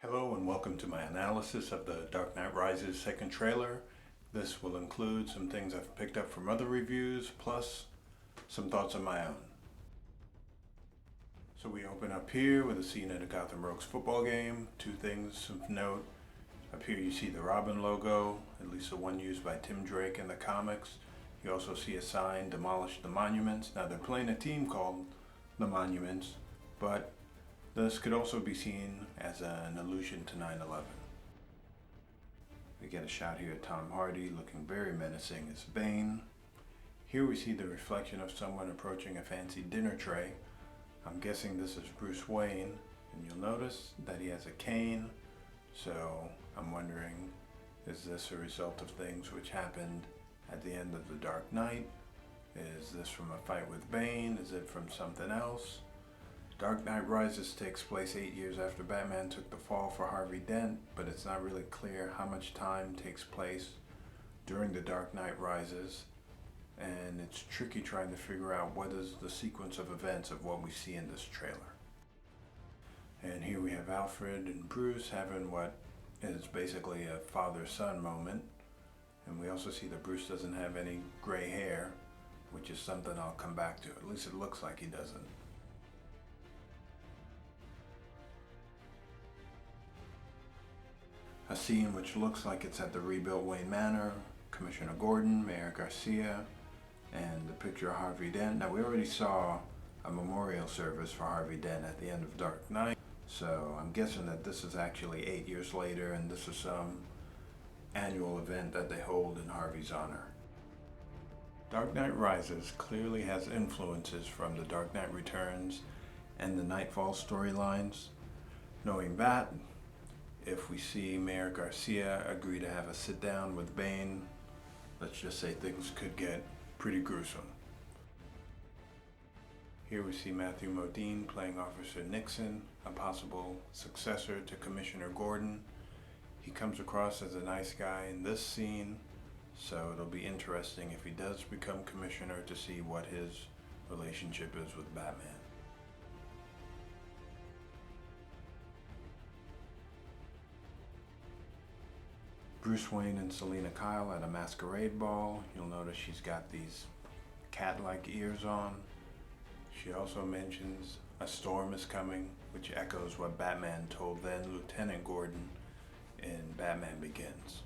Hello and welcome to my analysis of the Dark Knight Rises second trailer. This will include some things I've picked up from other reviews, plus some thoughts of my own. So we open up here with a scene at a Gotham Rogues football game. Two things of note. Up here you see the Robin logo, at least the one used by Tim Drake in the comics. You also see a sign, Demolish the Monuments. Now they're playing a team called the Monuments, but this could also be seen as an allusion to 9/11. We get a shot here of Tom Hardy looking very menacing as Bane. Here we see the reflection of someone approaching a fancy dinner tray. I'm guessing this is Bruce Wayne, and you'll notice that he has a cane, so I'm wondering, is this a result of things which happened at the end of The Dark Knight? Is this from a fight with Bane? Is it from something else? Dark Knight Rises takes place 8 years after Batman took the fall for Harvey Dent, but it's not really clear how much time takes place during The Dark Knight Rises, and it's tricky trying to figure out what is the sequence of events of what we see in this trailer. And here we have Alfred and Bruce having what is basically a father-son moment, and we also see that Bruce doesn't have any gray hair, which is something I'll come back to. At least it looks like he doesn't. A scene which looks like it's at the rebuilt Wayne Manor, Commissioner Gordon, Mayor Garcia, and the picture of Harvey Dent. Now we already saw a memorial service for Harvey Dent at the end of Dark Knight, so I'm guessing that this is actually 8 years later and this is some annual event that they hold in Harvey's honor. Dark Knight Rises clearly has influences from The Dark Knight Returns and the Nightfall storylines. Knowing that, if we see Mayor Garcia agree to have a sit down with Bane, let's just say things could get pretty gruesome. Here we see Matthew Modine playing Officer Nixon, a possible successor to Commissioner Gordon. He comes across as a nice guy in this scene, so it'll be interesting if he does become commissioner to see what his relationship is with Batman. Bruce Wayne and Selina Kyle at a masquerade ball. You'll notice she's got these cat-like ears on. She also mentions a storm is coming, which echoes what Batman told then Lieutenant Gordon in Batman Begins.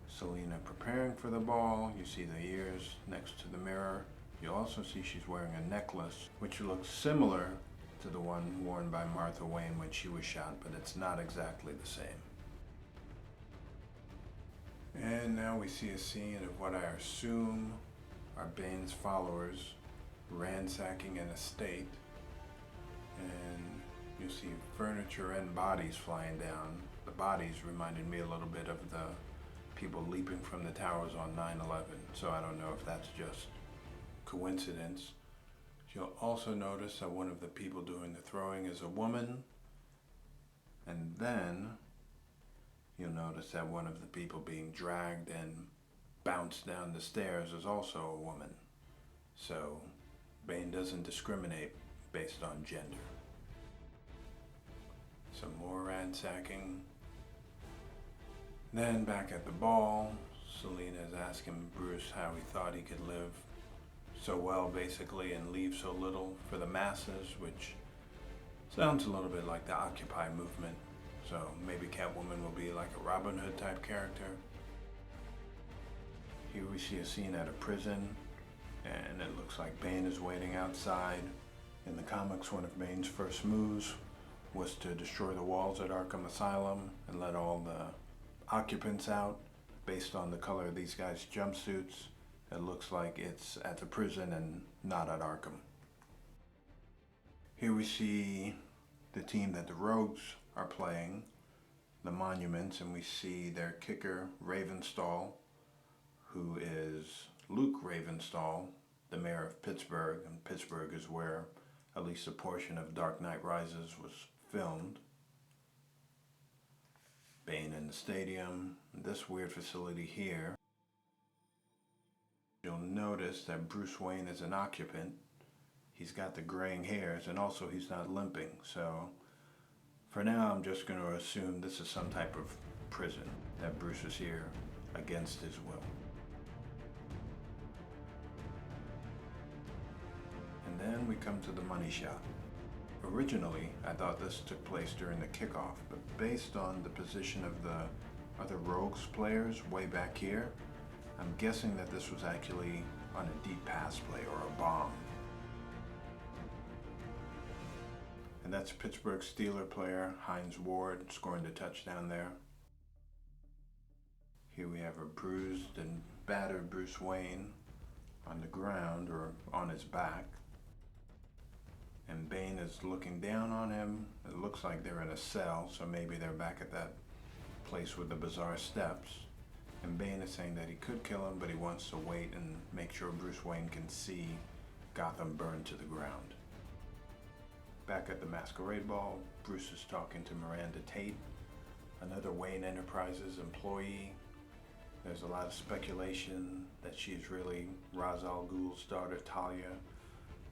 Selina preparing for the ball. You see the ears next to the mirror. You also see she's wearing a necklace, which looks similar to the one worn by Martha Wayne when she was shot, but it's not exactly the same. And now we see a scene of what I assume are Bane's followers ransacking an estate, and you see furniture and bodies flying down. The bodies reminded me a little bit of the people leaping from the towers on 9/11, so I don't know if that's just coincidence. You'll also notice that one of the people doing the throwing is a woman, and then you'll notice that one of the people being dragged and bounced down the stairs is also a woman. So Bane doesn't discriminate based on gender. Some more ransacking. Then back at the ball, Selina is asking Bruce how he thought he could live so well basically and leave so little for the masses, which sounds a little bit like the Occupy movement. So maybe Catwoman will be like a Robin Hood type character. Here we see a scene at a prison, and it looks like Bane is waiting outside. In the comics, one of Bane's first moves was to destroy the walls at Arkham Asylum and let all the occupants out. Based on the color of these guys' jumpsuits, it looks like it's at the prison and not at Arkham. Here we see the team that the Rogues are playing, the Monuments, and we see their kicker, Ravenstall, who is Luke Ravenstall, the mayor of Pittsburgh, and Pittsburgh is where at least a portion of Dark Knight Rises was filmed. Bane in the stadium, this weird facility here. You'll notice that Bruce Wayne is an occupant, he's got the graying hairs, and also he's not limping. So for now, I'm just going to assume this is some type of prison, that Bruce is here against his will. And then we come to the money shot. Originally, I thought this took place during the kickoff, but based on the position of the other Rogues players way back here, I'm guessing that this was actually on a deep pass play or a bomb. And that's Pittsburgh Steelers player Hines Ward scoring the touchdown there. Here we have a bruised and battered Bruce Wayne on the ground or on his back. And Bane is looking down on him. It looks like they're in a cell, so maybe they're back at that place with the bizarre steps. And Bane is saying that he could kill him, but he wants to wait and make sure Bruce Wayne can see Gotham burn to the ground. Back at the Masquerade Ball, Bruce is talking to Miranda Tate, another Wayne Enterprises employee. There's a lot of speculation that she's really Ra's al Ghul's daughter, Talia,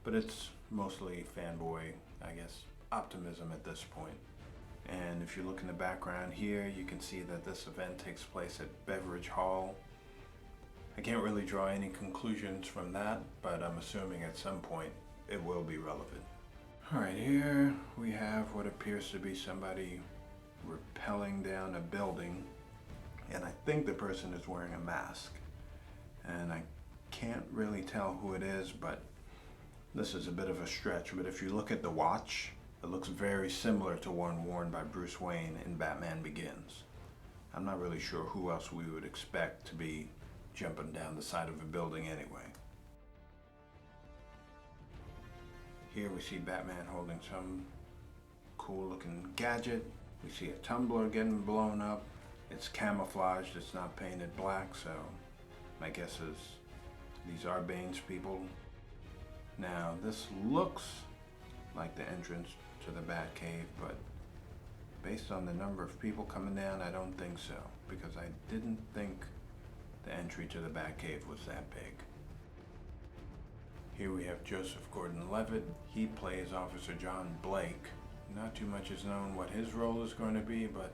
but it's mostly fanboy, I guess, optimism at this point. And if you look in the background here, you can see that this event takes place at Beveridge Hall. I can't really draw any conclusions from that, but I'm assuming at some point it will be relevant. Alright, here we have what appears to be somebody rappelling down a building, and I think the person is wearing a mask. And I can't really tell who it is, but this is a bit of a stretch. But if you look at the watch, it looks very similar to one worn by Bruce Wayne in Batman Begins. I'm not really sure who else we would expect to be jumping down the side of a building anyway. Here we see Batman holding some cool looking gadget. We see a tumbler getting blown up. It's camouflaged, it's not painted black, so my guess is these are Bane's people. Now this looks like the entrance to the Batcave, but based on the number of people coming down, I don't think so, because I didn't think the entry to the Batcave was that big. Here we have Joseph Gordon-Levitt. He plays Officer John Blake. Not too much is known what his role is going to be, but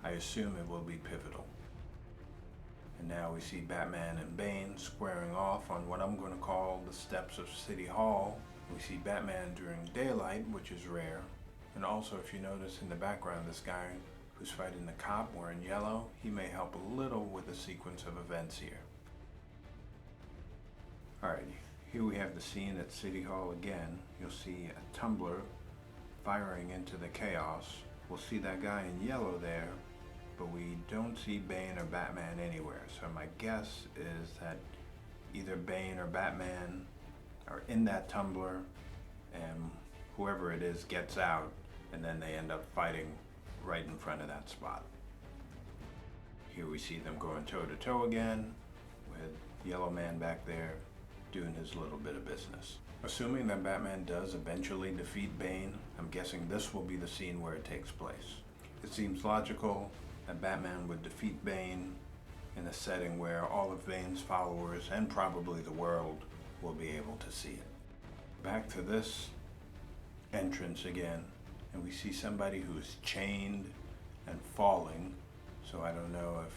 I assume it will be pivotal. And now we see Batman and Bane squaring off on what I'm going to call the steps of City Hall. We see Batman during daylight, which is rare. And also, if you notice in the background, this guy who's fighting the cop wearing yellow, he may help a little with the sequence of events here. Alrighty, here we have the scene at City Hall again. You'll see a tumbler firing into the chaos. We'll see that guy in yellow there, but we don't see Bane or Batman anywhere. So my guess is that either Bane or Batman are in that tumbler, and whoever it is gets out, and then they end up fighting right in front of that spot. Here we see them going toe to toe again, with Yellow Man back there doing his little bit of business. Assuming that Batman does eventually defeat Bane, I'm guessing this will be the scene where it takes place. It seems logical that Batman would defeat Bane in a setting where all of Bane's followers and probably the world will be able to see it. Back to this entrance again, and we see somebody who is chained and falling, so I don't know if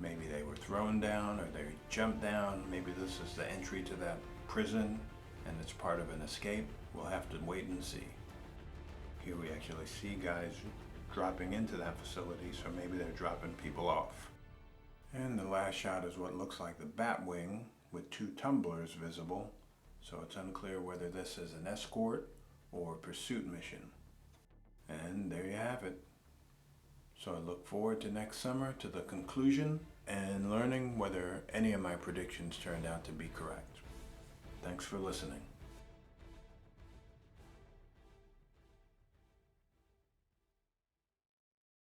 maybe they were thrown down or they jumped down. Maybe this is the entry to that prison and it's part of an escape. We'll have to wait and see. Here we actually see guys dropping into that facility, so maybe they're dropping people off. And the last shot is what looks like the Batwing with two tumblers visible, so it's unclear whether this is an escort or pursuit mission. And there you have it. So I look forward to next summer, to the conclusion, and learning whether any of my predictions turned out to be correct. Thanks for listening.